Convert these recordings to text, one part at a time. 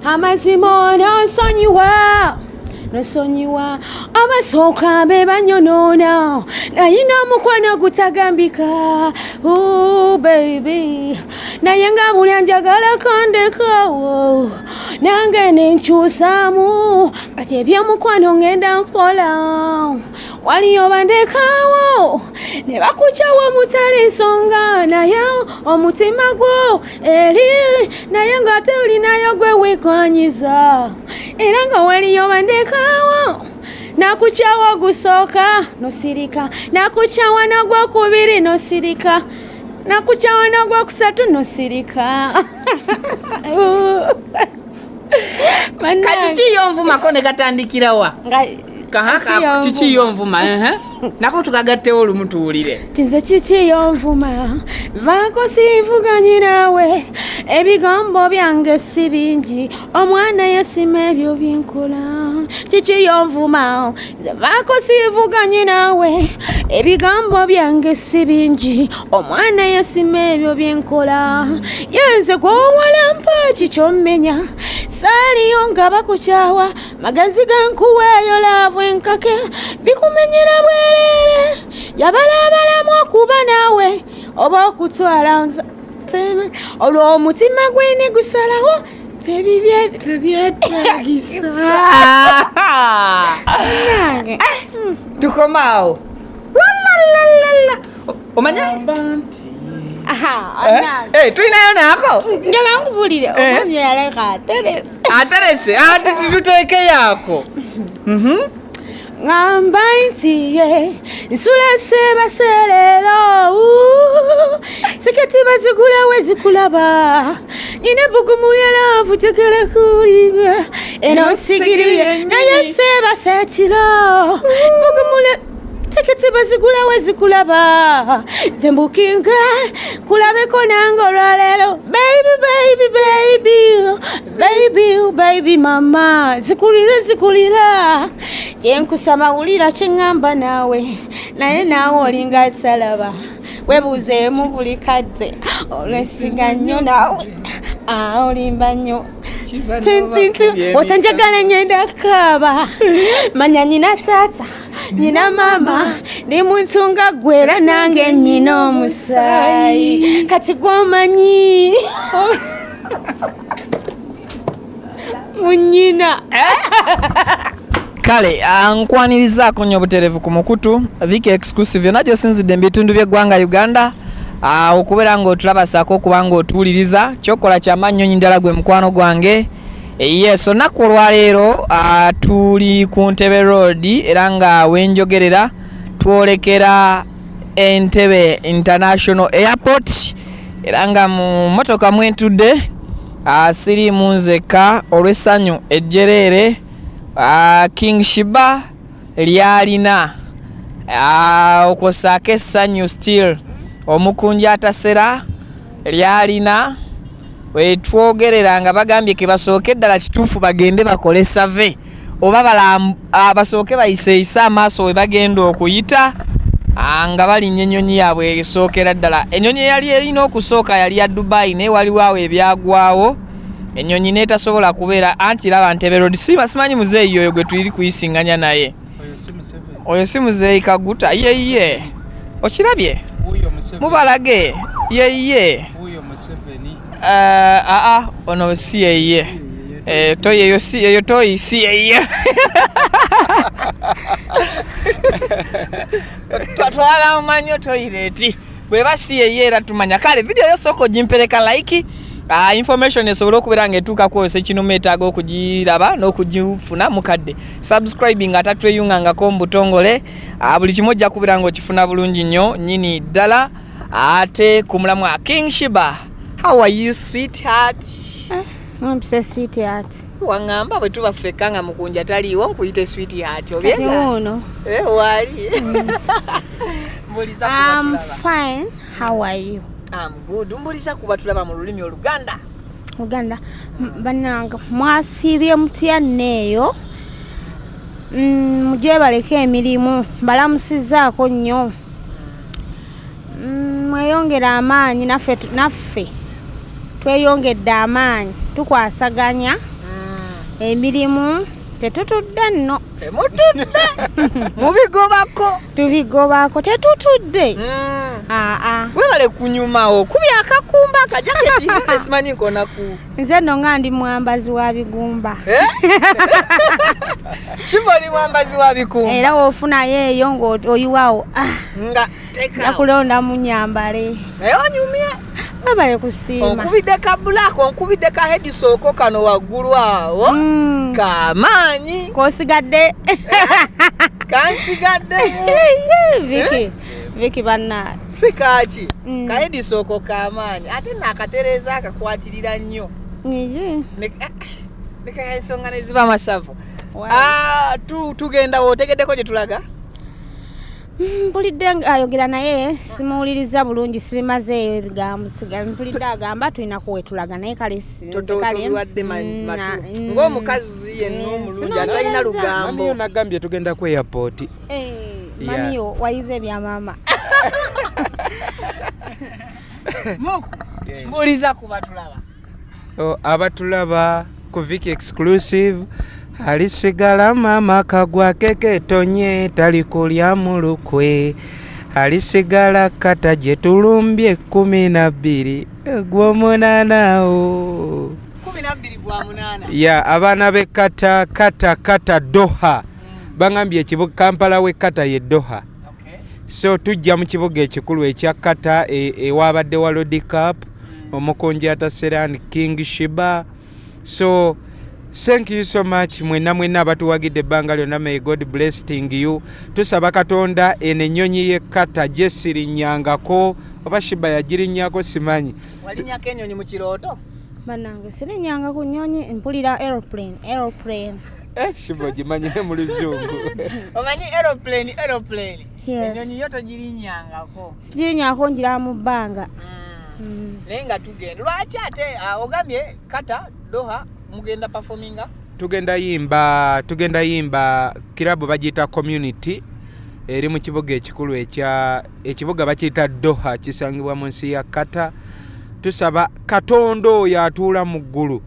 Amazimo nosonyiwa abasooka be banyonona nayina mukwano gutagambika baby naye nga buli anjagala kandekawo nange nenkyusaamu kati ebyomukwano ngenda nkola waliyo bandekawo ne bakukyawa mutala ensonga naye omutima gwo eri naye ng'ate olinayo gwe weekwanyiza era nga waliyo bandekawo nakukyawa gusooka nosirika nakukyawa nagwokubiri nosirika nakukyawa nagwokusatu nosirika kati kiyonvumako ne katandikirawa kahaka kikiyonvuma nako tukagattewo olumu tuwulire tinze kikiyonvuma vaako siivuganye naawe ebigambo byange si bingi omwana yasima ebyo byenkola kikiyonvuma vaako siivuganye naawe ebigambo byange si bingi omwana yasima ebyo byenkola yenze gwowalampa kikyommenya saaliyo nga bakukyawa magazi gankuweeyo laavu enkake bikumenyera bwerere yabalabalamu okuba naawe oba okutwala nzateme olwo omutima gwine gusalawo tebyetagisa tukomaawo omanya tulinayo naako njala nkubulire omumyaleka aterese tuteekeyoako ngamba nti ye nsula sebaserero tiketi bazigula wezikulaba nyine bugumulyalavu tegera kuliga eno sigiriye naye sebasekiro bugumule tiketi bazigula wezikulaba zembukinga kulabeko nange olwaleero baby mama zikulira kyenkusaba wulira kyeŋŋamba naawe naye naawe olinga atalaba webuuzeemu buli kadde olwesinga nnyo naawe olimba nnyo otanjagala ngenda kaaba manya nyina taata nyina mama ndi muntu nga ggwe era nange nnyina omusaayi kati gwomanyi munyina kale nkwanirizaako nnyo obutereevu ku mukutu Viki exclusive yonna gy'osinzidde mu bitundu by'eggwanga Uganda okubeera ng'otulabasaako okuba ng'otuwuliriza kyokola kyamaanyi nnyo ddala gwe mukwano gwange yes olunaku olwaleero tuli ku Entebbe road era nga wenjogerera twolekera Entebbe International Airport era nga mu motoka mwentudde siriimu nzekka olw'essanyu ejjereere King Sheebah lyalina okwosaako essanyu still Mukunja atasera lyalina wetwogerera nga bagambye ke basooke ddala kituufu bagende bakole save oba basooke bayiseeyise amaaso we bagenda okuyita nga balinnya ennyonyi yaabwe esookera ddala ennyonyi eyali erina okusooka yali ya Dubai naye waliwo awo ebyagwawo ennyonyi n'etasobola kubeera anti raba Entebbe road simanyi muzeeyi oyo gwe tuli kuyisinganya naye oyo si muzeeyi Kaguta yeye okirabye mubalage yeye ono si yeye toyeyo si yeyo toyi si yeye twala manyo toyireti bweba si yeye era tumanya kale video yo soko jimpereka like information esobola okubeera ng'etuuka kwose kino meetaaga okugiraba n'okugifuna mukadde subscribing atatweyungangako mbutongole buli kimu ojja kubeera ng'okifuna bulungi nnyo nyini ddala ate ku mulamwa King Sheebah. How are you, sweetheart? I'm so sweetheart. Wangamba bwe tubafeka nga Mukunja taliiwo nkuyite sweetheart obyega? Ono. Wali. I'm fine. How are you? I'm good. Mbuliza kuba tulaba mu lulimi Oluganda. Uganda. Bananga mwasibye mutya neyo. mujye baleka emirimu balamusizaako nnyo mweyongera amaanyi naffe tweyongedde amaanyi tukwasaganya emirimu tetutudde nno temutudde tubigobako tetutudde webale kunyumawo kubya akakumba akajaketi esimanyi nkonaku nze nno nga ndi mwambazi wa bigumba kibali mwambazi wa bikumba era wofunayo eyo ng'oyiwawo nga teka nakulonda mu nyambale naye onyumye webale kusiima onkubidde ka black onkubidde ka headisooko kano waggulu awo kamaanyi kosigadde kansigaddemu Viki banna sikaki ka headisooko kamaanyi ate nakatereeza akakwatirira nnyo nekayensonga neziba amasavu tugenda wotegeddeko gye tulaga mpulidde ayogera naye simuwuliriza bulungi sibimazeeyo ebigambo mpulidde agamba tulina kuwetulaga naye kale tolwadde ng'omukazi yenna omulungi atalina lugambo mamiyo nagambye tugenda ku airport mamiyo wayize ebyamaama mbuuliza ku batulaba abatulaba ku Viki exclusive alisigala mama kagwa keketonye tali kulya mulukwe alisigala kata gye tulumbye 12 gw'omunanawo 12 gwa munana ya abaana be kata Doha bangambye ekibuga Kampala we kata ye Doha so tujja mu kibuga ekikulu ekya kata ewabadde wa World Cup Mukunja ataserani King Sheebah so thank you so much mwena abatuwagidde ebbanga lyonna may God blessing you tusaba Katonda eno Enyonyi y'ekata gyesirinyangako oba Sheebah yagirinnyako simanyi walinyako Enyonyi mu kirooto banange sirinyanga ku nnyonyi mpulira aeroplane Sheebah ogimanyire mu luzungu omanyi aeroplane Enyonyi yo togirinyangako sigirinyako ngira mu bbanga naye nga tugenda lwaki ate ogambye kata Doha mugenda performinga tugenda yimba kirabu bagiyita community eri mu kibuga ekikulu ekibuga bakiyita Doha kisangibwa mu nsi ya Kata tusaba Katonda oyo atuula mu ggulu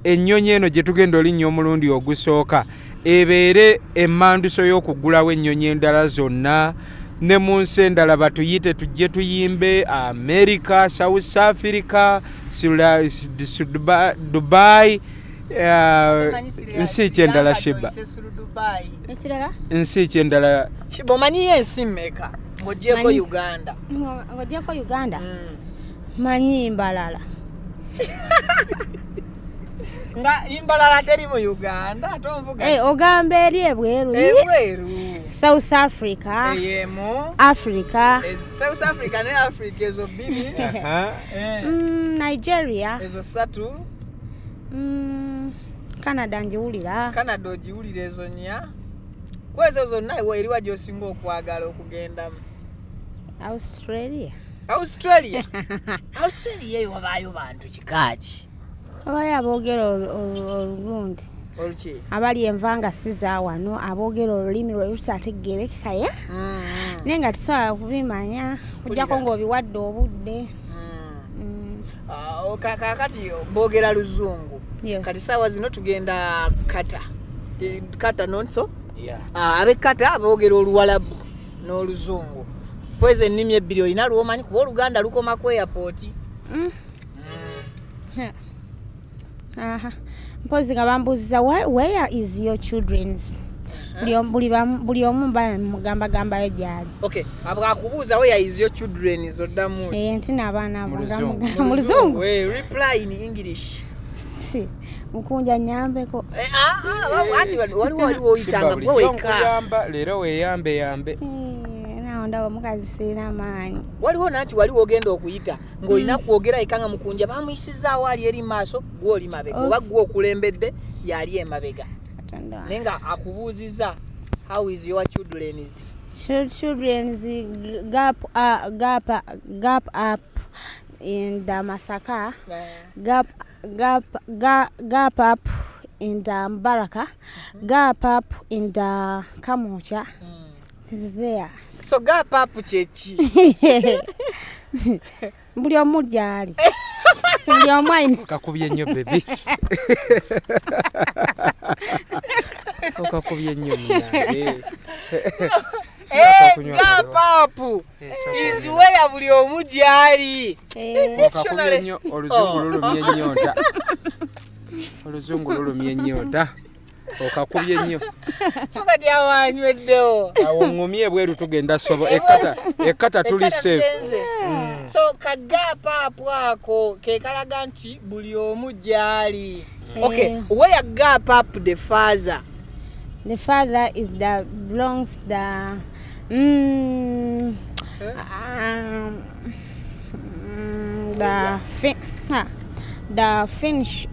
ennyonyi eno gye tugenda olinnya omulundi ogusooka ebeere emmanduso y'okugulawo ennyonyi endala zonna ne mu nsi endala batuyite tujje tuyimbe America, South Africa, Dubai nsi kyendala Sheebah nsi kyendala Sheebah omanyi ensi mmeka ng'ogyeko Uganda manyi Mbalala nga Mbalala teri mu Uganda tonvuga ogamba eri ebweru South Africa Africa South Africa ne Africa ezo bbiri Nigeria ezo ssatu Canada njiwulira Canada ogiwulira ezo nnya kwezo zonna ewe eriwa gy'osinga okwagala okugendamu Australia eyo wabaayo bantu kikaaki abayo aboogera olugundi oluki abali envanga siza wano aboogera olulimi lwe lutategerekekaya naye nga tusobola kubimanya kujjako ng'obiwadde obudde kakati boogera luzungu kati saawa zino tugenda kata nonso ab'ekata boogera oluwalabu n'oluzungu kwezi ennimi ebbiri olina lwomanyi kuba Oluganda lukoma ku airport mpozi nga bambuuziza where is your children's buli omu mugamba gyali abwakubuuza where is your children zoddamu nti n'abaana mu luzungu reply in English Mukunja nyambeko waliwo oyitanga gwe weka leero weeyambe ndaba mukazi sina maanyi waliwo nanti waliwo ogenda okuyita ng'olina kwogera ikanga Mukunja bamuyisizaawo ali eri maaso gw'oli mabega oba gwe okulembedde yali emabega naye nga akubuuziza how is your children's gap up in the Masaka gap up in the Mbaraka, gap up in the Kamocha. Is there. So gap up chechi. Buli omu gyali. Buli omu alina. Kakubye nnyo baby. Kakubye nnyo munange. Gap up is where buli omu gyali. Kakubye nnyo oluzungu lulumye ennyonta. Oluzungu lulumye ennyonta. Okakubye nnyo. So kati awanyweddewo. Awo ngomye bweru tugenda sobo ekata tuli safe. So kagapa ako ke kalaga nti buli omu gyali. Okay, where gap up the father? The father is the belongs the finish.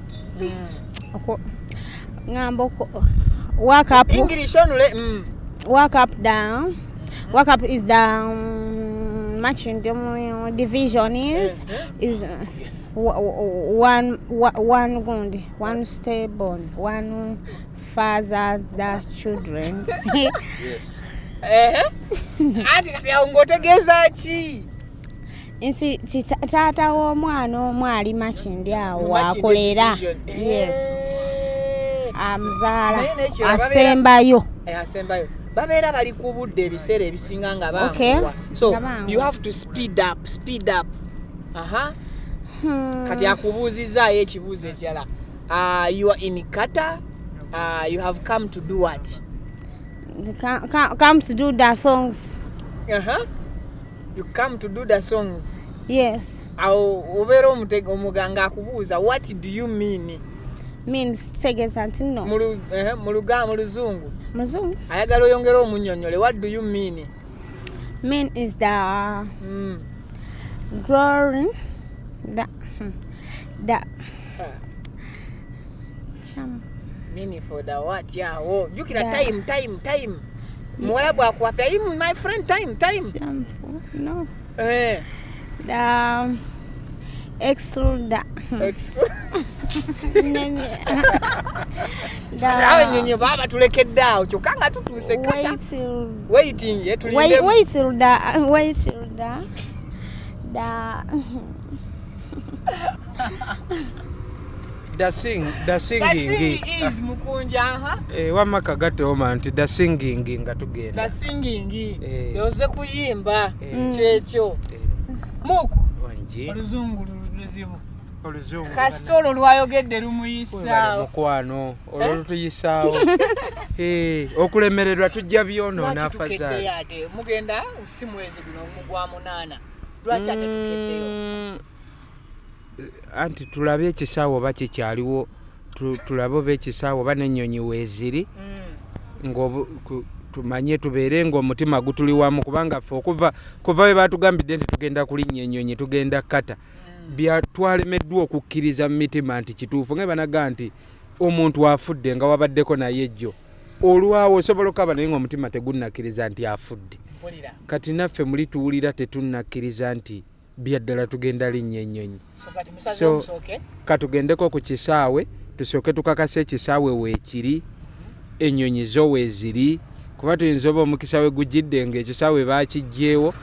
Ngambo work up English only. Work up down. Work up is the matching division is one gundi, one stable, one father, the children. Yes. Ati kati aungotegeza chi. Insi tata w'omwana omu ali makindi awo akolera. Yes. Amzaala asembayo. Asembayo. Babeera bali ku budde ebiseera ebisinga nga banguwa. Okay. So you have to speed up. Kati akubuuzizaayo ekibuuzo ekirala. You are in Qatar. You have come to do what? Come to do the songs. You come to do the songs. Yes. Obeera omuganga akubuuza what do you mean? Means tegeza nti no. Muluzungu. Muzungu. Ayagala oyongera omunnyonnyole what do you mean? Mean is the glory the meaning for the what? Yeah. Oh, you can time. Mwala bwa kwa time, my friend, time. No. The exclude Enyonyi baba tulekedde awo kyokka tutuuse kata. Waiting ye tulinde. Wait till the singing is Mukunja wamaka gatoma nti the singing nga tugenda. The singing yoze kuyimba kyekyo. Muku wanji oluzungu luzibu. Kasitolo lwayogedde lumuyisaawo. Mukwano olutuyisaawo. Okulemererwa tujja byonoona afazali. Ate mugenda si mwezi guno mugwa 8. Lwaki ate tukeddeyo? Anti tulabe ekisaawo bakikyaliwo tulabe oba ekisaawo oba n'ennyonyi weeziri tumanye tubeere ng'omutima gutuli wamu kubanga ffe kuva we baatugambidde nti tugenda kulinnya ennyonyi tugenda kata byatwalemeddwa okukkiriza mu mitima nti kituufu nga banaga nti omuntu afudde nga wabaddeko naye jjo olwawo osobola okaba naye ng'omutima tegunnakkiriza nti afudde kati naffe muli tuwulira tetunnakkiriza nti byaddala tugenda linnya ennyonyi. So katugendeko ku kisaawe tusooke tukakase ekisaawe weekiri ennyonyi zo weeziri kuba tuyinza oba omukisa we gujjidde ng'ekisaawe baakijjeewo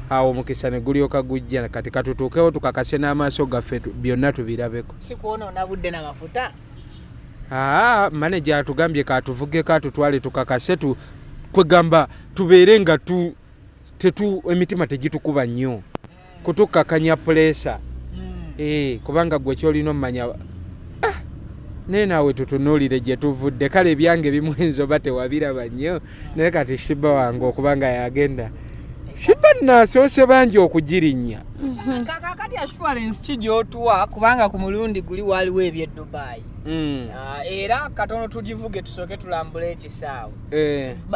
awo omukisa ne gulyoka gujja kati katutuukewo tukakase n'amaaso gaffe byonna tubirabeko. Si kwonoona budde n'amafuta? Manager atugambye katuvugeko atutwale tukakase kwegamba tubeere nga emitima tegitukuba nnyo kutukakanya pulesa kubanga gwe kyolina omumanya naye naawe tutunuulire gye tuvudde kale ebyange bimwenzi oba tewabiraba nnyo naye kati Sheebah wange okubanga yagenda Sheebah nasoose bangi okugirinnya. Kakati assurance ki gy'otuwa kubanga ku mulundi guli waliwo eby'e Dubai. Era katono tugivuge tusooke tulambule ekisaawe.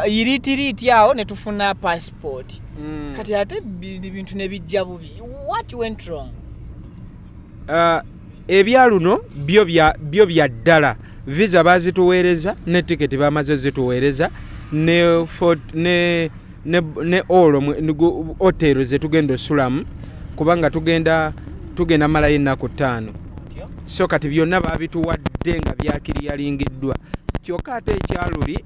Iriitiriiti awo ne tufuna passport. Kati ate bintu ne bijja bubi. What went wrong? Ebyaluno byo bya ddala. Visa bazituweereza ne tiketi bamaze zituweereza ne hotelo ze tugenda osulamu kubanga tugenda malayo ennaku 5. So kati byonna babituwadde bibadde nga byakiriyalingiddwa kyokka ate ekyaluli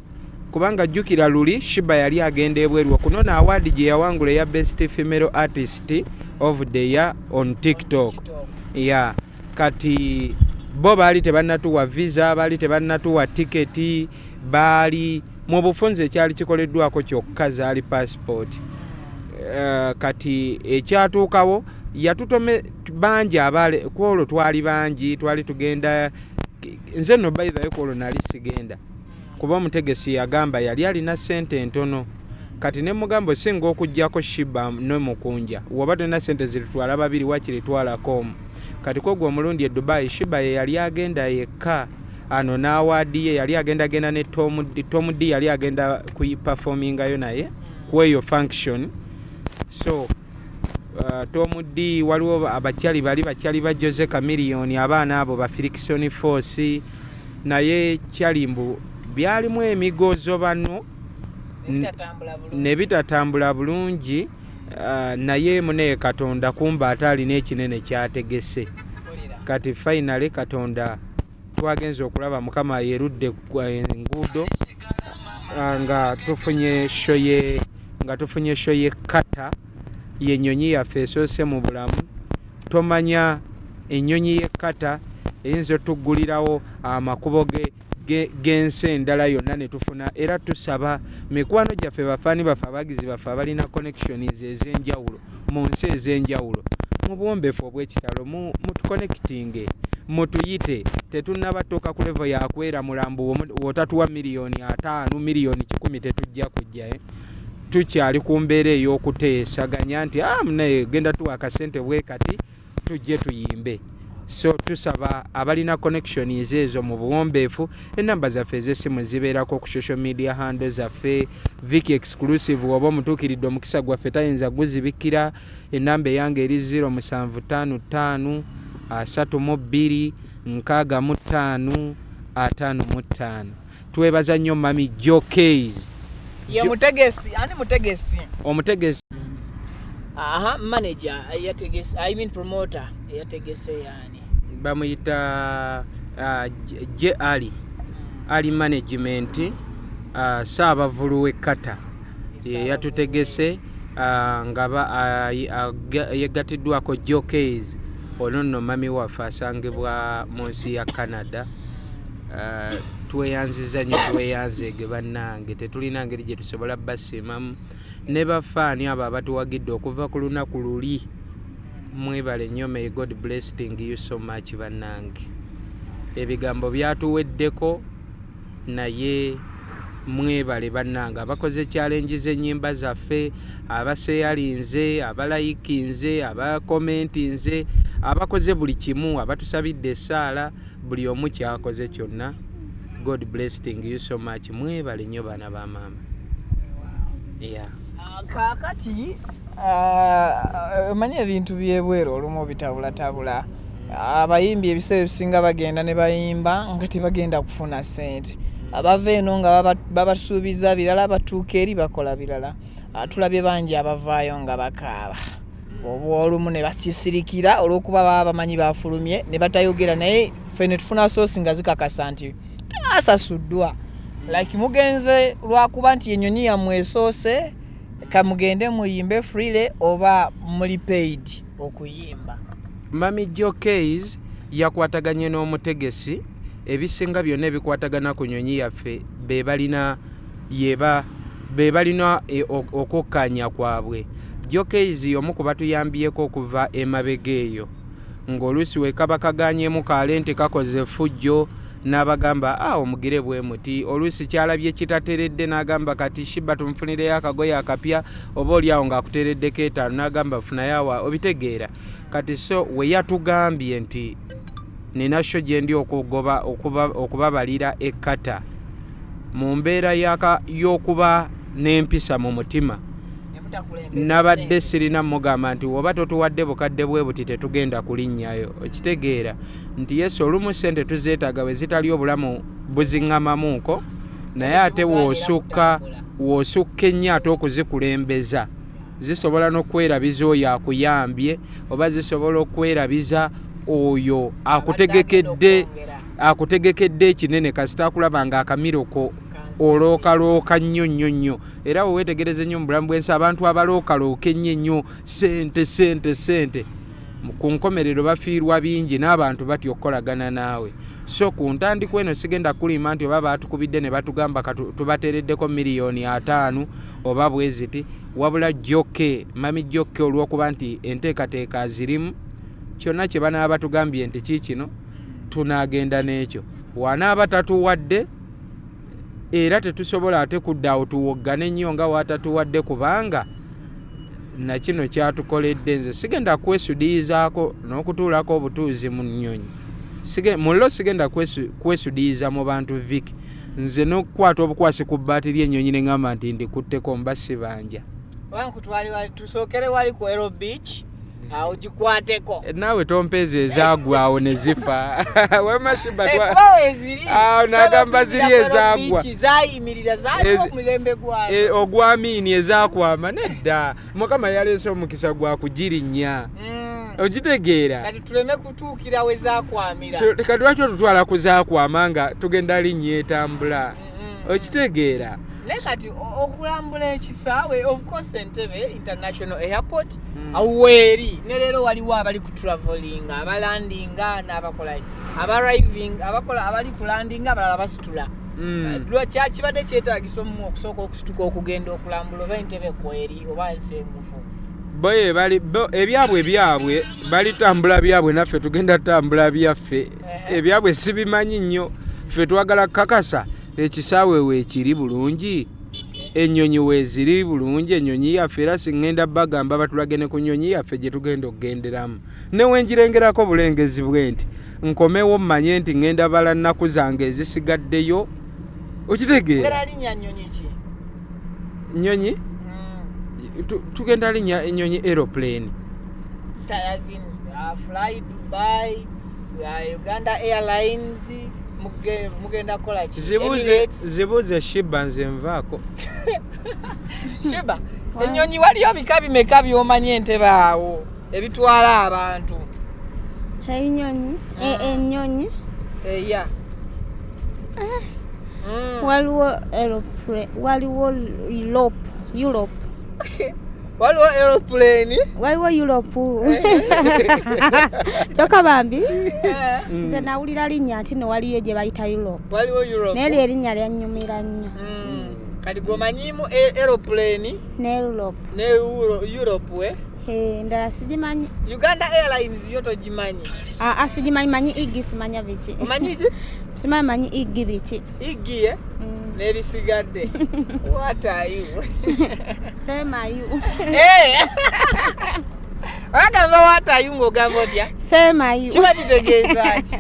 kubanga jjukira luli Sheebah yali agenda ebweru okunona award gye yawangula eya best female artist of the year on TikTok. Yeah. Kati bo baali tebannatuwa visa, baali tebannatuwa tiketi, baali mu bufunze ekyali kikoleddwako kyokka zaali passport. Kati ekyatuukawo yatutome bangi abaale kwolwo twali bangi twali tugenda nze no by the way kwolwo nali sigenda kuba omutegesi yagamba yali alina ssente ntono kati ne mugambo singa okujjako Sheebah ne Mukunja woba tolina ssente zitwala babiri wakiri twalako kati kogwa omulundi e Dubai Sheebah ye yali agenda yekka ano n'awaadi ye yali agenda ne Tom D yali agenda kuyiperformingayo naye kweyo function so Tom D waliwo abakyali ba Jose Chameleone abaana abo ba Friction Force naye kyalimbu byalimu emigozo bano ne bitatambula bulungi naye mune Katonda kumba atali n'ekinene kyategese kati finally Katonda twagenze okulaba mukama yerudde enguudo nga tufunye shoye kata Enyonyi yaffe esoose mu bulamu tomanya ennyonyi y'ekkata eyinza otuggulirawo amakubo g'ensi endala yonna ne tufuna era tusaba mikwano gyaffe bafaani baffe abagizi baffe abalina connections ez'enjawulo mu nsi ez'enjawulo mu buwombeefu obw'ekitalo mutuconnectinge mutuyite tetunnabatuuka ku level yakwera mulambu wotatuwa miliyoni 5 miliyoni 10 tetujja kujja tukyali ku mbeera ey'okuteesaganya nti munaye genda tuwa akasente bwe kati tujje tuyimbe so tusaba abalina connections ezo mu buwombeefu enamba zaffe ez'essimu zibeerako ku social media handle zaffe Viki exclusive oba omutuukiridde omukisa gwaffe tayinza guzibikira enamba eyange eri 0755 32 65 55 twebaza nnyo mami Jokeys ye mutegesi ani mutegesi omutegesi manager yategesi I mean promoter yategese yani bamuyita ali management saabavulu w'ekkata yatutegese nga yegatiddwako Jokeys ono nno mami waffe asangibwa mu nsi ya Canada tweyanziza nnyo tweyanzeege bannange tetulina ngeri gye tusobola basiimamu ne bafaani abo abatuwagidde okuva ku lunaku luli mwebale nnyo may God blessing you so much bannange ebigambo byatuweddeko naye mwebale bannange abakoze challenge z'ennyimba zaffe abaseyalinze abalayikinze abakomentinze abakoze buli kimu abatusabidde essaala buli omu kyakoze kyonna God blessing you so much mwebale nnyo baana ba maama yeah. Kakati manya ebintu byebweru olumu bitabulatabula abayimbi ebiseera ebisinga bagenda ne bayimba nga tebagenda kufuna ssente abava eno nga babasuubiza birala batuuka eri bakola birala tulabye bangi abavaayo nga bakaaba oba olumu ne bakisirikira olw'okuba baba bamanyi bafulumye ne batayogera naye ffe ne tufuna soosi nga zikakasa nti tebasasuddwa like mugenze lwakuba nti Enyonyi yammwe esoose kamugende muyimbe freely oba muli paid okuyimba. Mami Jokeys yakwataganye n'omutegesi ebisinga byonna ebikwatagana ku Enyonyi yaffe be balina okukkaanya kwabwe. Jokeys omu ku batuyambyeko okuva emabega eyo ng'oluusi we kaba kaganyemu kalente kakoze fujjo n'abagamba omugire bwe muti oluusi kyalabye kitateredde n'agamba kati Sheebah tumufunireyo akagoye akapya oba oliawo ng'akutereddeko etaano n'agamba funayawa obitegeera kati so we yatugambye nti nina sho gye ndi okubabalira ekkata mu mbeera y'okuba n'empisa mu mutima nabadde sirina mugamba nti woba totuwadde bukadde bwe buti tetugenda kulinnyayo okitegeera nti Yesu olumu ssente tuzeetaaga we zitali obulamu buziŋŋamamuuko naye ate w'osukka ennyo ate okuzikulembeza zisobola n'okwerabiza oyo akuyambye oba zisobola okwerabiza oyo akutegekedde akutegekedde ekinene kasita akulaba nga akamiroko olookalooka nnyo era weweetegereza ennyo mu bulamu bw'ensi abantu abalookalooka ennyo sente ku nkomerero bafiirwa bingi n'abantu batya okukolagana naawe. So ku ntandikwa eno sigenda kulima nti oba baatukubidde ne batugamba tubateereddeko $5,000,000 oba bwe ziti, wabula mami jokke olw'okuba nti enteekateeka zirimu kyonna kye banaaba batugambye nti kiikino tunaagenda n'ekyo. Wanaaba tatuwadde era tetusobola ate kuddaawo tuwoggane nnyo nga waatatuwadde kubanga na kino kyatukoledde. Nze sigenda kwesudiizaako n'okutuulako obutuuzi mu nnyonyi. Mullo sigenda kwesudiiza mu bantu Vic. Nze n'okukwata obukwasi ku bbaati ly'ennyonyi ne ngamba nti ndikutteko mba sibanja. Tusookere wali ku Aero Beach. Awo gikwateko. Naawe tompeeza ezaagwawo ne zifa. Wema Sheebah nagamba ziri ezaagwa. Zayimirira zaaliwo omulembe gwazo. Ogwamiini ezaakwama nedda. Mukama yaleese omukisa gwa kugirinnya. Ogitegeera. Kati tuleme kutuukira we zaakwamira. Kati lwaki otutwala ku zaakwama nga tugenda linnya etambula. Okitegeera. Kati okulambula ekisaawe of course Entebbe International Airport aweeri ne leero waliwo abali ku traveling abalandinga n'abakola abarriving abakola abali kulandinga abalala basitula. Kibadde kyetaagisa omu okusooka okusituka okugenda okulambula oba Entebbe kweri oba ensengufu. Ebyabwe balitambula byabwe naffe tugenda tambula byaffe. Ebyabwe sibimanyi nnyo ffe twagala kakasa ekisaawe weekiri bulungi, ennyonyi weeziri bulungi, ennyonyi yaffe era singenda bagamba batulagene ku nnyonyi yaffe gye tugenda okugenderamu. Ne wenjirengerako bulengezi bwe nti nkomewo mmanye nti ngenda bala nnaku zange ezisigaddeyo. Okitegeera? Nnyonyi? Tugenda linnya ennyonyi aeroplane. Fly Dubai, Uganda Airlines. Mugenda kola ki? Zibuuze Sheebah nze nvaako. Sheebah, ennyonyi waliyo bika bimeka by'omanyi Entebbe awo ebitwala abantu? Ennyonyi? Ennyonyi? Eya. Waliwo aeroplane, waliwo Europe. Waliwo aeroplane? Waliwo Europe. Kyokka bambi nze nawulira linnya nti no waliyo gye bayita Europe. Waliwo Europe. Naye erinnya lyannyumira nnyo. Kati gwomanyiimu aeroplane ne Europe. Ne Europe ndala sigimanyi. Uganda Airlines yo togimanyi? Sigimanyi, manyi Iggy simanya biki. Omanyi ki? Simanyi Iggy biki. Iggy n'ebisigadde. What are you? Same are you. Wagamba what are you ng'ogamba otya? Same are you. Kiba kitegeeza ki?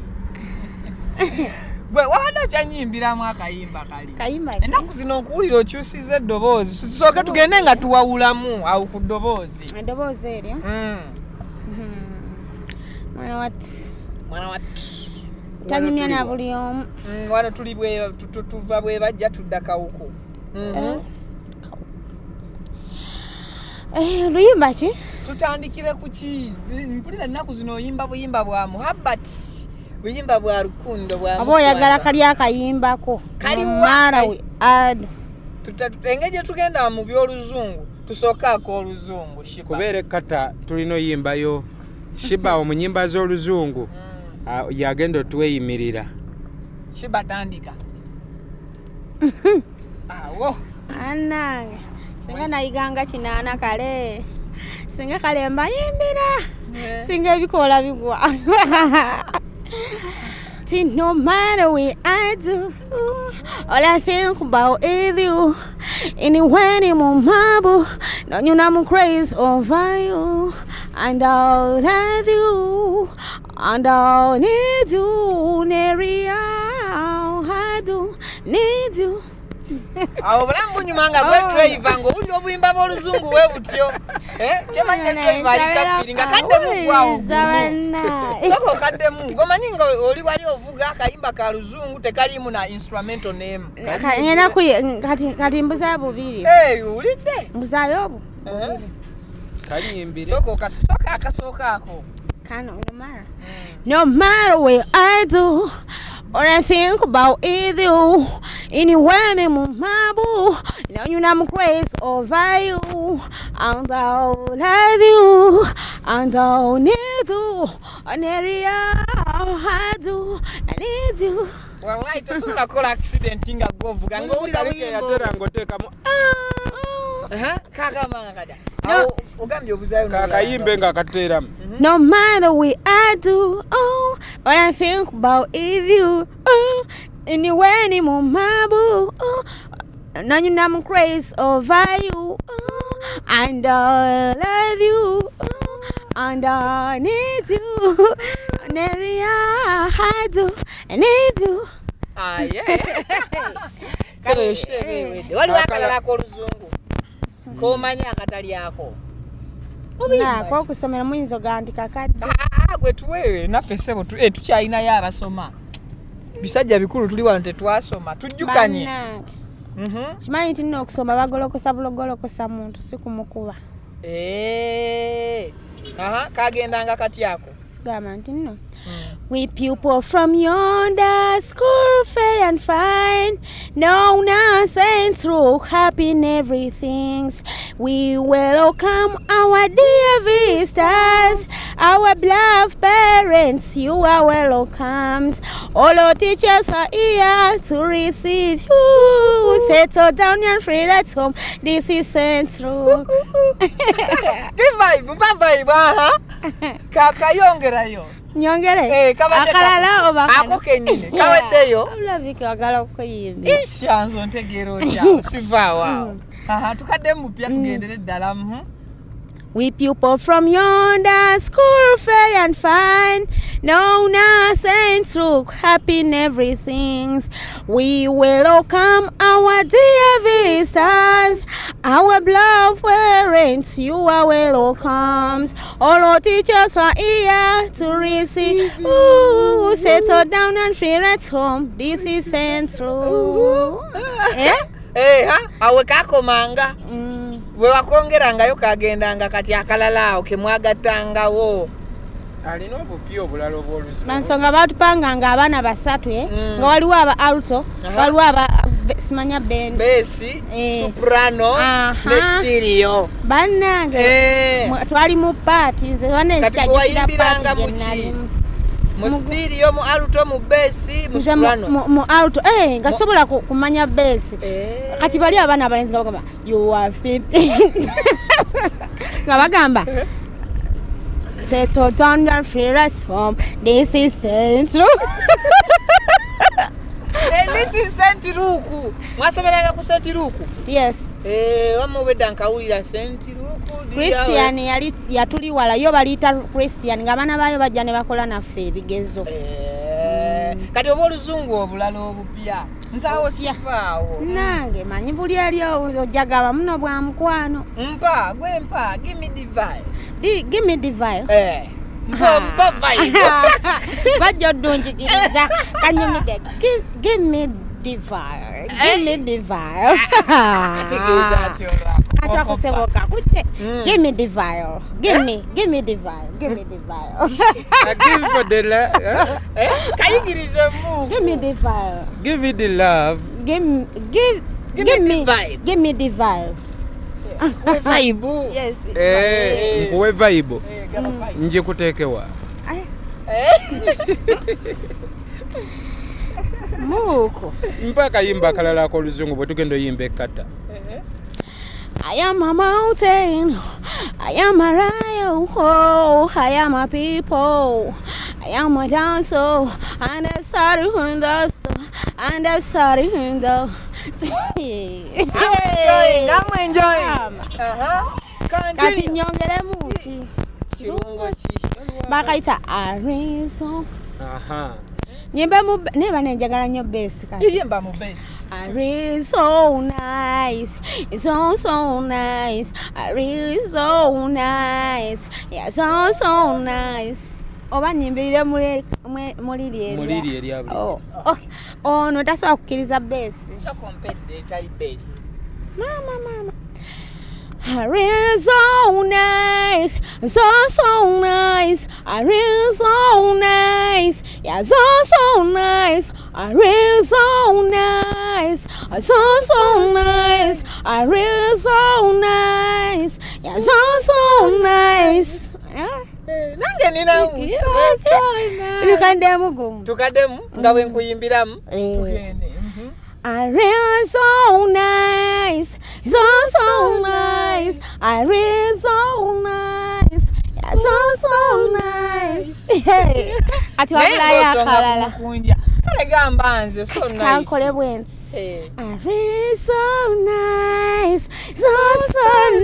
Gwe wabadde okyanyimbiramu akayimba kali. Kayimba ki? Ennaku zino nkuwulira okyusiza eddoboozi. Tusooke tugende nga tuwawulamu awo ku ddoboozi. Eddoboozi eryo? Mwana wat. Tanyumya na buli omu. Wano tuli tuva bwe bajja tudda kawuku. Luyimba ki? Tutandikire ku ki? Mpulira ennaku zino oyimba buyimba bwa Muhabbat. Buyimba bwa rukundo bwa aba oyagala kali akayimbako. Mara we ad. Engeri tugenda mu by'oluzungu tusookaako oluzungu Sheebah. Kubeere kata tulina oyimbayo Sheebah omunyimba z'oluzungu. Yagenda otweyimirira. Sheebah tandika. Awo. Anange. Singa nayiganga kinaana kale. Singa kale mbayimbira. Singa ebikola bigwa. No matter what I do, all I think about is you. Anywhere in my marble, now you know I'm crazy over you. And all I do, and all need you, I do need you. Awo bulambu nyuma nga gwe driver ngo uli obuyimba b'oluzungu we butyo. Kyemanya driver alikafiringa kadde mu gwawo. Soko kadde mu. Gomanyi nga oli wali ovuga akayimba ka luzungu tekalimu na instrumental name. Ngena kati mbuza bubiri. Ulidde? Mbuzayo obu. Kanyimbire. Soko akasooka ako. No matter what I do, All I think about is you. Anywhere me mumabu. Now you know I'm crazy over you. And I'll love you. And I'll need you. An area I do. I need you. Wallahi tosobola kola accident nga govuga ngowulira luyimbo ngoteekamu kagamanga kada No. ogambye obuzayo kakayimbe nga akateeramu. No matter what I do, oh, all I think about is you. Oh, anywhere ni mumabu. Oh, now you know I'm crazy over you. Oh, and I love you. Oh, and I need you. An area I do. I need you. waliwo akalala k'oluzungu k'omanya akatali ako Nako okusomera muyinza ogandika kadde. gwe tuwewe naffe ssebo tukyalinayo abasoma bisajja bikulu tuli wano tetwasoma tujjukanye. Kimanyi nti nno okusoma bagolokosa bulogolokosa muntu si kumukuba. Kagendanga kati ako Gamba nti nno. We people from yonder school fair and fine, no nonsense, true, happy in everything. We welcome our dear visitors, our beloved parents, you are welcome. All our teachers are here to receive you. Settle down and free at home, this is Central. kakayongerayo Nyongere. Akalala oba ako kenyine kawaddeyo Olabika agala okuyimba. ishanzo ntegeera otya sivaawo tukadde mupya tugendere ddala. We people from yonder school fair and fine, no nonsense, look happy in everything. We welcome our dear visitors, our beloved parents, you are welcome. All our teachers are here to receive. Ooh, settle down and feel at home. This is Central. awe kakomanga bwe wakongerangayo kagendanga kati akalala awo kemwagattangawo alina obupya obulala obw'oluzungu. Nansonga batupanganga abaana basatu nga waliwo aba alto, waliwo aba simanya besi soprano ne stereo. Bannange twali mu party nze kati wayimbiranga mu stereo, mu alto, mu besi, mu soprano. Mu alto nga sobola kumanya besi. Kati bali abaana abalenzi nga bagamba you are 50 nga bagamba settle down and feel at home, this is Central. This is Sentiruku. Mwasomeranga ku Sentiruku? Yes. Wamubedda nkawulira Sentiruku. Christian yatuli wala yo balita Christian nga abaana baayo bajja ne bakola naffe ebigezo. Kati oba oluzungu obulala obupya nsaawo sifaawo. Nange manyi buli eri ojagaba muno bwa mukwano. Mpa, give me the vibe. Give me the vibe. Mpa vibe. Bajja oddunjigiriza kanyumide. Give me the vibe. Give me the vibe. Ategeeza atyo olwako. Atakuseboka kutte. Give me the vibe. Give me the vibe. Give me the vibe. Give for the kayigirize mu. Give me the vibe. Give me the love. Give me the vibe. Give me the vibe. Vibe. Yes. Nkuwe vibe. Nje kuteekewa. Muko. Mpaka yimba akalala ak'oluzungu bwe tugenda oyimba ekkata. I am a mountain, I am a lion, oh, I am a people, I am a dancer, and I started in the store, and I started in the I'm enjoying. Kati nyongere muki. Kirungo ki? Bakaita arizo. Nyimba neba nenjagala nnyo bass kati. Yimba mu bass. Ari so nice. It's so nice. Ari so nice. Yeah, so nice. Oba nyimbirire muliri eri abuli. Oh, no tasobola kukkiriza bass. So compete etali bass. Mama. Ari so nice, so nice. Ari so nice, yeah, so nice. I real so nice, so nice. I real so nice, yeah, so nice. Nange nina Tukandemu gumu. tukademu nga bwe nkuyimbiramu tugende. I real so nice, so nice. I real so nice, yeah, so nice. Ati wabula yakalala. Mukunja kale gamba nze so nice. Kankole bwensi. I real so nice, so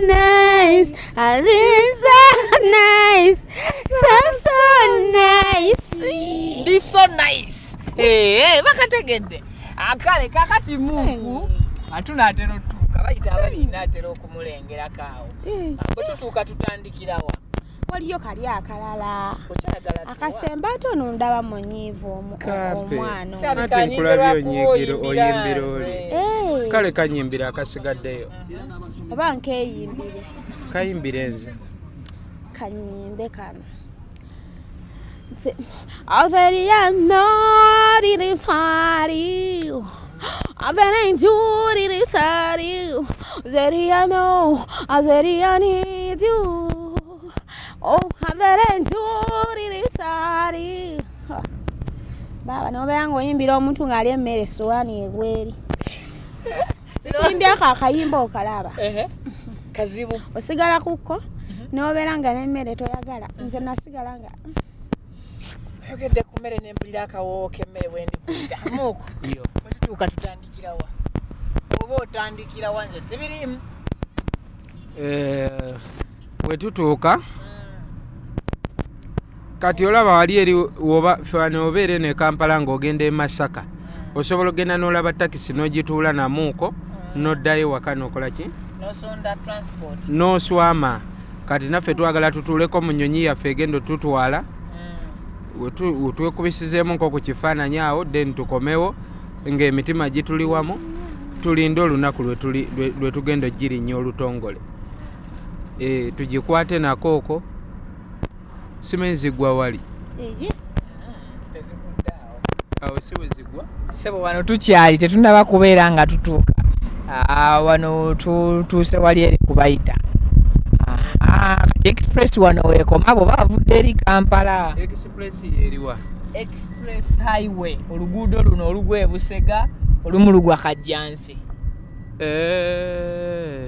nice. I real so nice, so nice. Ndi so nice. Bakategedde. Akale kakati Mungu atunatero tuka bayita abalina atero okumulengera kaawo. Bwe tutuuka tutandikirawa. Waliyo kali akalala. Okyagala Akasemba tono ndaba munyivu omwana. Ate nkulabyo nyegero oyimbira oli. Kale kanyimbira akasigaddeyo. Oba nkeyimbire. Kayimbire nze. Kanyimbe kano. I said I'm not in party. I said I do it party. I said I know. I said I need you. Oh, I said I do it party. Baba no berango yimbira omuntu ngali emmere soani egweri. Sikimbya kakayimba okalaba. Kazibu. Osigala kuko. No beranga n'emmere toyagala. Nze nasigala nga. Yogedde ku mmere n'empulira akawoowo k'emmere bwendi kuyita. Muko. Yo. Tutuuka tutandikirawa. Oba otandikirawa nze sibirimu. Bwe tutuuka kati olaba wali eri woba fano obeere ne Kampala ng'ogenda e Masaka. Osobola ogenda n'olaba takisi n'ogituula na Muko n'oddayo waka n'okola ki? N'osonda transport. N'oswama. Kati naffe twagala tutuuleko mu nnyonyi yaffe egenda tutwala. Twekubisizeemu nko ku kifaananyi awo then tukomewo ng'emitima gituliwamu tulinde olunaku lwe tugenda ogirinnya olutongole. Tugikwate nakooko simanyi zigwa wali. Awo si we zigwa? Sebo wano tukyali tetunnaba kubeera nga tutuuka. Wano tutuuse wali eri kubayita. Express wano wekoma bo bavudde eri Kampala. Express yeriwa? Express highway oluguudo luno olugwa e Busega olumu lugwa Kajjansi.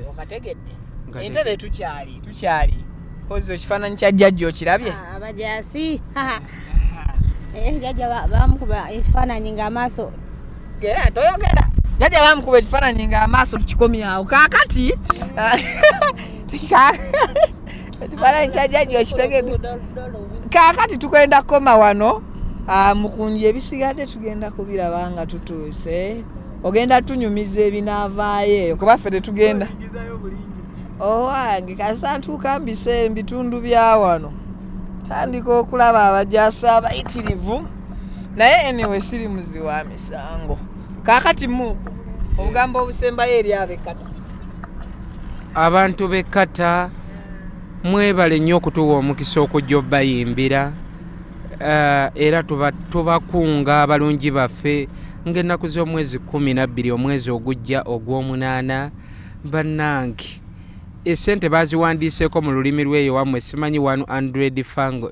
Okategedde? Entebbe tukyali. Pozi ekifaananyi kya jjajja okirabye? Abajasi. Jjajja bamukuba ekifaananyi ng'amaaso. Gera toyogera. Jjajja bamukuba ekifaananyi ng'amaaso tukikomyawo. Kaakati ekifaananyi kya jjajja okitegedde. Kaakati tugenda kukoma wano. Mukunja ebisigadde tugenda kubiraba nga tutuuse. Ogenda tunyumiza ebinaavaayo eyo kuba ffe tetugenda. Owange kasantuuka mbise ebitundu bya wano. Tandika okulaba abajasi abayitirivu. Naye anyway siri muzi wa misango. Kaakati Muko obugambo obusembayo eri ab'Ekata. Abantu b'Ekata mwebale nnyo okutuwa omukisa okujja obbayimbira. Era tubakunga abalungi baffe ng'ennaku z'omwezi 12 omwezi ogujja ogw'omunaana. Bannange esente baziwandiiseeko mu lulimi lw'eyo wammwe simanyi 100 fango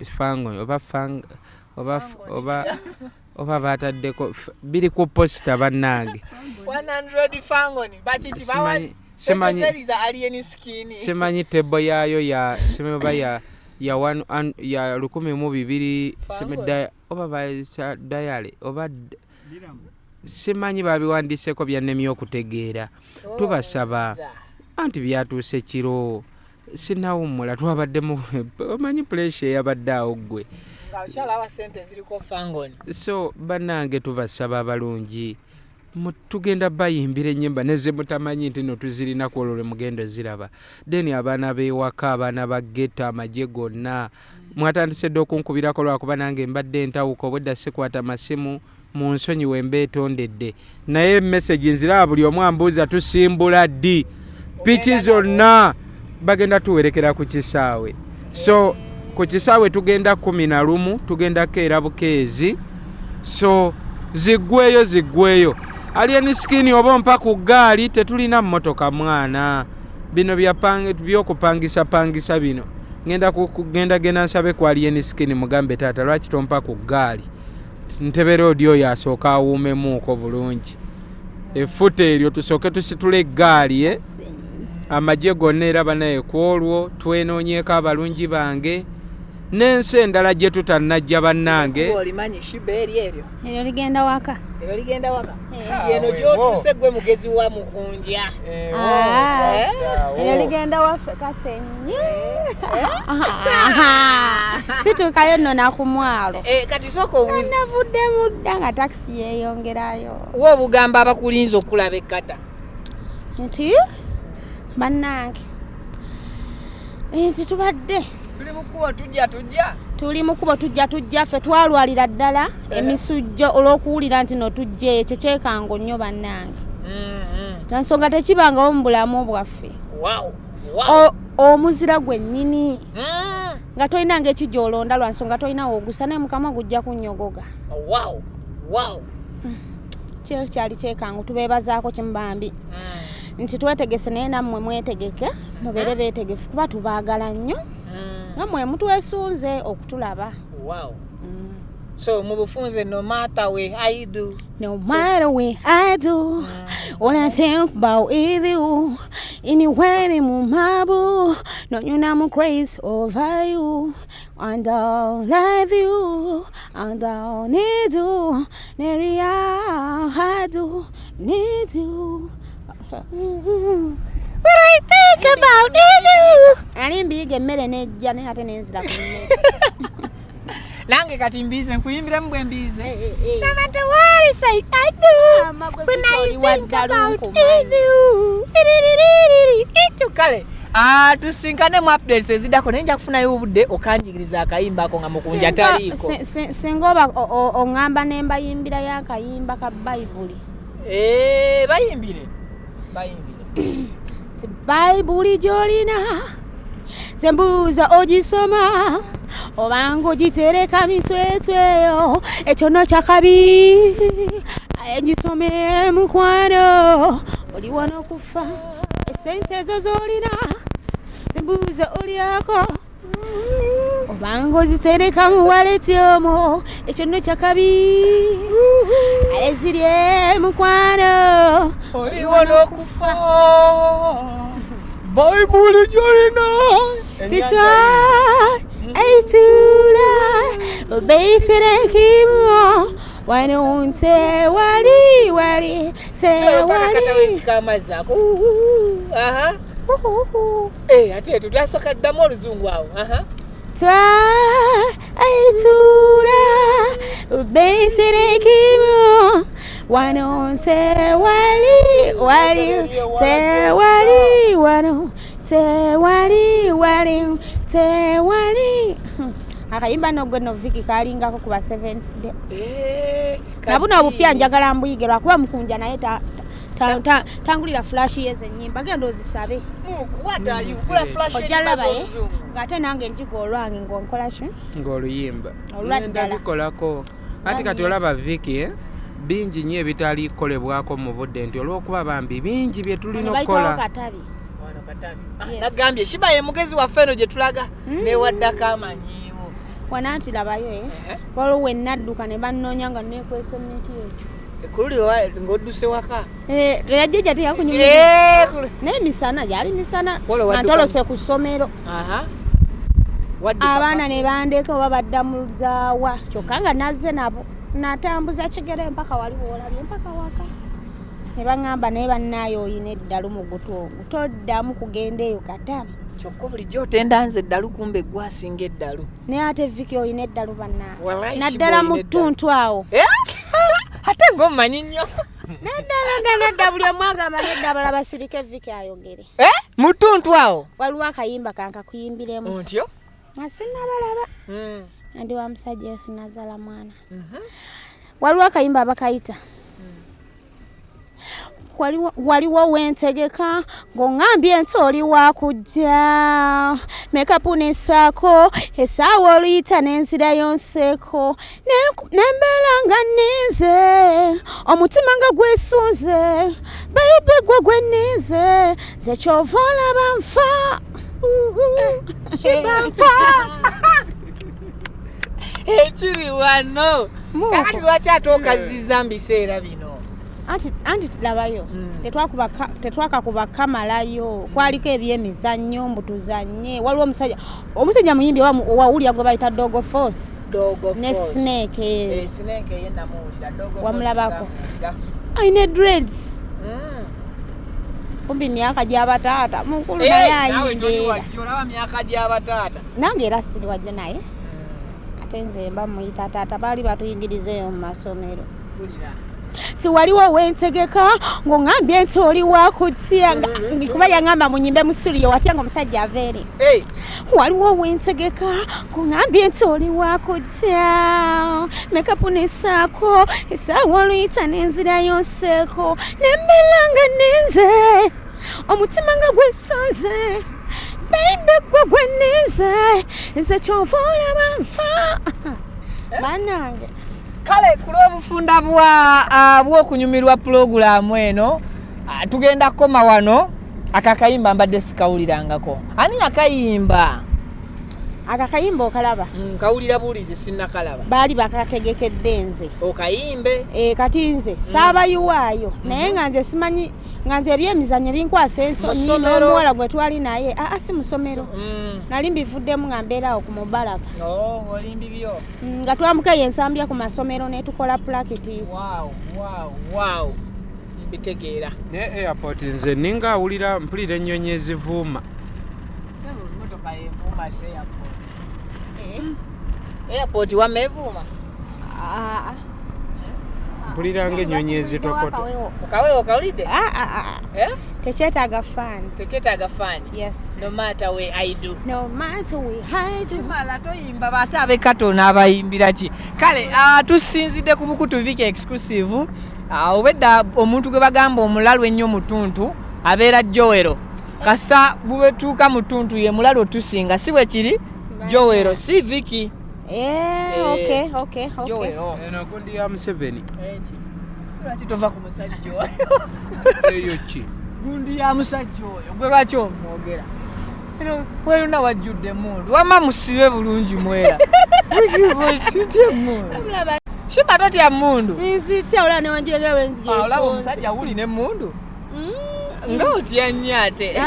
oba bataddeko biri ku posita bannange. 100 fangoni bakiki bawali simanyi tebo yaayo ya semeba ya 1200 semedaya oba bayisa dayale oba simanyi babiwandiiseeko byannemye okutegeera. Tubasaba anti byatuuse kiro sinawummula twabaddemu omanyi pressure yabadde awo ggwe. So bannange tubasaba abalungi tugenda bayimbira ennyimba neze mutamanyi nti no tuzirina kwolwo lwe mugendo ziraba. Then abaana b'ewaka abaana ba ghetto amagye gonna mwatandise dde okunkubirako lwakuba nange mbadde entawuka obwedda sikwata masimu mu nsonyi we mbeetondedde. Naye message nziraba buli omu ambuuza tusimbula ddi. Piki zonna bagenda tuwerekera ku kisaawe. So ku kisaawe tugenda 11 tugenda keera bukeezi. So ziggweyo alien skin oba mpa ku gaali tetulina mmotoka mwana bino byokupangisa pangisa bino genda nsabe ku alien skin mugambe taata lwaki tompa ku gaali Entebbe road oyo asooka awuumemuuko bulungi effuta eryo tusooke tusitule eggaali amagye gonna eraba naye ku olwo twenoonyeeko abalungi bange n'ensi endala gye tutannajja bannange olimanyi Sheebah eryo ligenda waka eno gy'otuuse gwe mugezi wa Mukunja eryo ligenda waffe Kasenyi situukayo nno nakumwalo kati sooka obuuzi navudde mudda nga takisi yeeyongerayo wa obugamba abakulinza okulaba ekkata nti bannange nti tubadde tuli mu kkubo tujja ffe twalwalira ddala emisujjo olw'okuwulira nti no tujja ekyo kyekango nnyo bannange ensonga tekibangawo mu bulamu bwaffe omuzira gwennyini nga tolina ng'ekigyolonda lwa nsonga tolinawo ogusa naye mukama gujja kunnyogoga kyo kyali kyekango tubeebazaako kimubambi nti twetegese naye nammwe mwetegeke mubeere beetegefu kuba tubaagala nnyo nammwe mutwesunze okutulaba so mubufunze no matter where I do all I think about is you anywhere ni mumabu no you know I'm crazy over you and I love you and I need you I do need you what I think about you alimbiige emmere nejja naye ate nenzira ku mmere nange kati mbize nkuyimbiremu bwe mbize no matter what I say I do when I think about you kale tusinkane mu updates eziddako naye nja kufunayo obudde okanjigiriza akayimba ako nga Mukunja taliiko singa oba oŋŋamba ne mbayimbira y'akayimba ka bayibuli bayimbire bayibuli gy'olina sembuuza ogisoma obanga ogitereka mitwetweyo ekyo no kyakabi egisome mukwano oliwo n'okufa esente ezo z'olina sembuuza olyako obanga ozitereka mu waleti omwo ekyo no kyakabi eziri mukwano oliwo n'okufa bayibuli gy'olina titwa eitula obeiserekimu wano tewali kamazako ate tutasooka ddamu oluzungu awo twa eitula obeiserekimu wano tewali wano tewali akayimba nogwe no Viki kalingako kuba 7th day nabuno obupya njagala mbuyige lwakuba Mukunja naye tangulira flash yeze ennyimba genda ozisabe ojalabaye ng'ate nange njiga olwange ng'onkola ki ng'oluyimba ndabikolako ati kati olaba Viki bingi nnyo ebitali kukolebwako mu budde nti olw'okuba bambi bingi bye tulina okukola nagambye Sheebah ye mugezi waffe eno gye tulaga newaddako amanyiiwo wananti labayo waliwo wenadduka ne bannoonya nga neekwesa emiti ekyo kululi ng'odduse waka teyajja teyakunyumira naye misana gyali misana antolose ku ssomero abaana ne bandeka oba badda mu luzaawa kyokka nga nazze nabo natambuza kigere mpaka waliwo olabye mpaka waka ne baŋŋamba naye bannaayo oyina eddalu mu gutu ogwo toddamu kugenda eyo katamu kyokka bulijjo otenda nze eddalu kumbe egwasinga eddalu naye ate Viki oyina eddalu bannaayo naddala mu ttuntu awo ate ng'omumanyi nnyo nadda buli omu agamba nedda abala basirike Viki ayogere mu ttuntu awo waliwo akayimba kankakuyimbiremu ntyo nga sinnabalaba andi wa musajja yo sinnazaala mwana waliwo akayimba abakayita waliwo wentegeka ng'oŋŋambye nti oli wakujja makeup nensako essaawa oluyita n'enzirayo nseko nembeera nga nnize omutima nga gwesunze bayibe gwe gwennize ze kyova olaba nfa Sheebah nfa ekiri wano kakati lwaki ate okaziza mbiseera bino anti labayo tetwakakuba kamalayo kwaliko ebyemizannyo mbu tuzanye waliwo omusajja muyimbi wawulira gwe bayita Dogo Force ne Snake wamulabako ayina dreads kumbi myaka gy'abataata mukulu naye ayimbeera myaka gy'abataata nange era siri wajjo naye ate nze mba muyita taata baali batuyigirizeeyo mu masomero tiwaliwo wentegeka ng'oŋŋambye nti oli wakutya kuba yaŋŋamba munyimbe mu studio watya ng'omusajja aveere waliwo wentegeka ng'oŋŋambye nti oli wakutya makeup nessaako essaawa oluyita n'enzirayo nseeko nembeera nga nnize omutima nga gwesunze bayibe gwe gwennize nze kyova olaba nfa bannange kale ku lw'obufunda bw'okunyumirwa pulogulaamu eno tugenda kukoma wano akakayimba mbadde sikawulirangako ani akayimba akakayimba okalaba kawulira bulize sinnakalaba baali bakategekedde nze okayimbe kati nze saabayiwaayo naye nga nze simanyi nga nze ebyemizannyo binkwasa ensonyi n'omuwala gwe twali naye si musomero nali mbivuddemu nga mbeerawo ku mubalaka olimbi byo nga twambukeyo ensambya ku masomero ne tukola practice wow mbitegeera ne airport nze ninga awulira mpulira ennyonyi ezivuuma motoka evuuma airport wamevuuma mpulira ng'ennyonyi ezitokota okaweewo kawulidde tekyetaaga faani yes no matter where I do mala toyimba bate abekatona abayimbira ki kale tusinzidde ku Bukutu Viki exclusive obedda omuntu gwe bagamba omulalu ennyo mutuntu abeera Joero kasa bubetuuka mutuntu ye mulalu otusinga si bwe kiri Joero si Viki okay. Joero eno gundi ya Museveni lwaki tova ku musajja oyo eyo ki gundi ya musajja oyo gwe lwaki omwogera eno kweyuna wajjudde emundu wama musibe bulungi mwera musitye emundu Sheebah totya mundu nzitya ola newanjiragera wenzigesonze olaba omusajja wuli n'emundu nga otya nnyo ate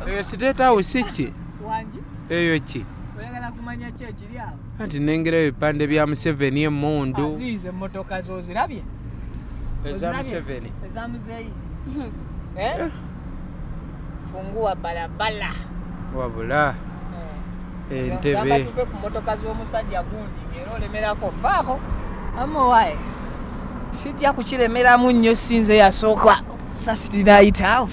eyo State House ki wangi eyo ki oyagala kumanya ki ekiri awo anti nengerayo ebipande bya Museveni emundu aziize emmotoka zozirabye eza Museveni eza muzeeyi funguwa balabala wabula Entebbe tuve ku mmotoka z'omusajja gundi era olemerako vaako amowaye sijja kukiremeramu nnyo sinze yasooka sasitiraayitaawo